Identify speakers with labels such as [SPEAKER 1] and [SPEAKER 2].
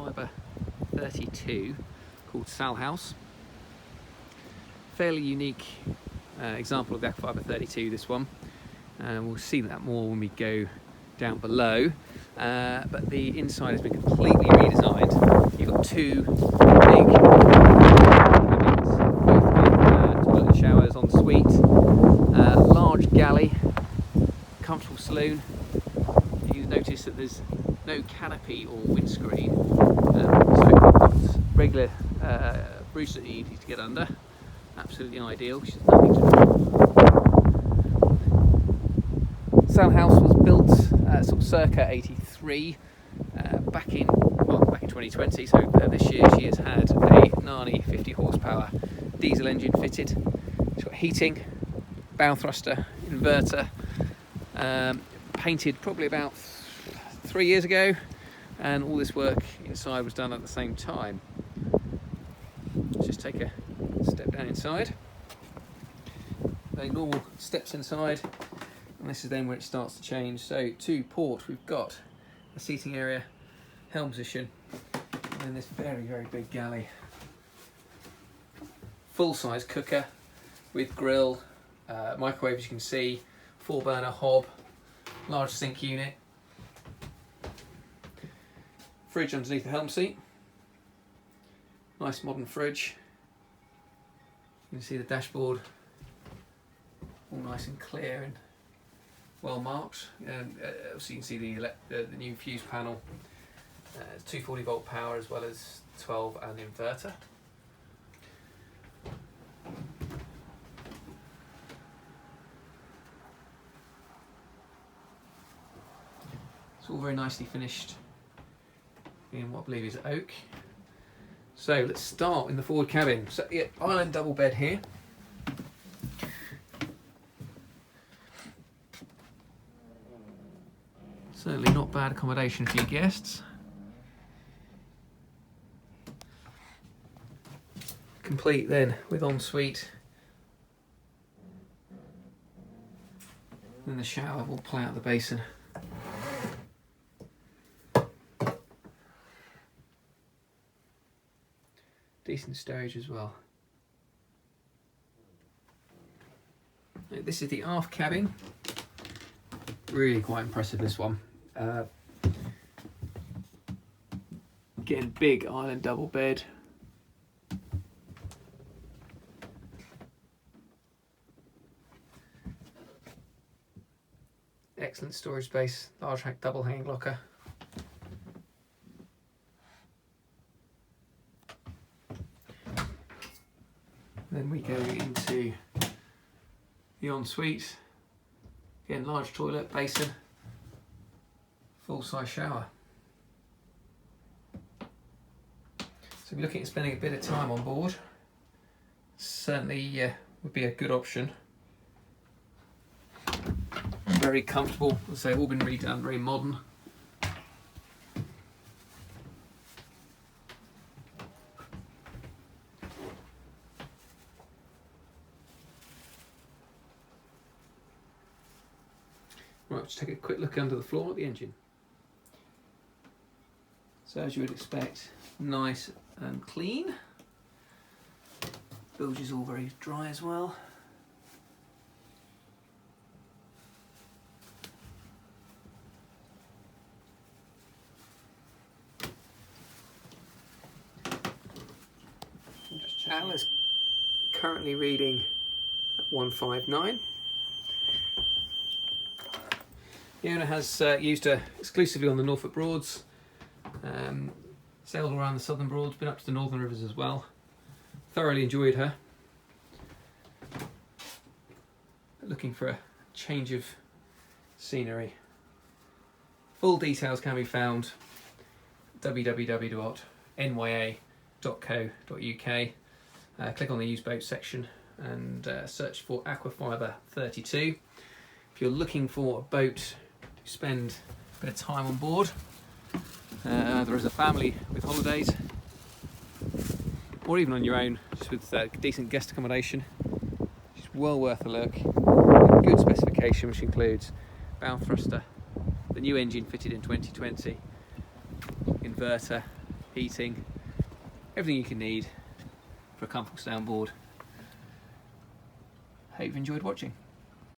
[SPEAKER 1] Aquafibre 32 called Salhouse. Fairly unique example of the Aquafibre 32, this one. We'll see that more when we go down below. But the inside has been completely redesigned. You've got two big cabins, both with toilet and showers en suite, large galley, comfortable saloon. You notice that there's no canopy or windscreen, so you've got regular bridge that you need to get under. Absolutely ideal, which is nothing to do. Salhouse was built sort of circa 83, back in 2020. So this year she has had a gnarly 50 horsepower diesel engine fitted. It's got heating, bow thruster, inverter. Painted probably about 3 years ago, and all this work inside was done at the same time. Let's just take a step down inside. Very normal steps inside, and this is then where it starts to change. So to port, we've got a seating area, helm position, and then this very big galley. Full-size cooker with grill, microwave, as you can see, 4-burner hob, large sink unit, fridge underneath the helm seat, nice modern fridge. You can see the dashboard all nice and clear and well marked, and so you can see the new fuse panel, 240 volt power as well as 12 and inverter. It's all very nicely finished in what I believe is oak. So let's start in the forward cabin. So yeah, island double bed here. Certainly not bad accommodation for your guests. Complete then with ensuite. Then the shower will play out the basin. Decent stowage as well. This is the aft cabin. Really quite impressive, this one. Again, big island double bed. Excellent storage space, large double hang locker. Then we go into the ensuite. Again, large toilet, basin, full-size shower. So if you're looking at spending a bit of time on board, certainly would be a good option. Very comfortable, as I say, all been redone, very modern. Right, let's take a quick look under the floor at the engine. So as you would expect, nice and clean. Bilge is all very dry as well. Channel is currently reading at 159. The owner has used her exclusively on the Norfolk Broads, sailed around the southern Broads, been up to the northern rivers as well. Thoroughly enjoyed her. Looking for a change of scenery. Full details can be found at www.nya.co.uk. Click on the used boat section and search for Aquafibre 32. If you're looking for a boat to spend a bit of time on board, either as a family with holidays or even on your own, just with decent guest accommodation, it's well worth a look. Good specification, which includes bow thruster, the new engine fitted in 2020, inverter, heating, everything you can need for a comfortable stay on board. Hope you've enjoyed watching.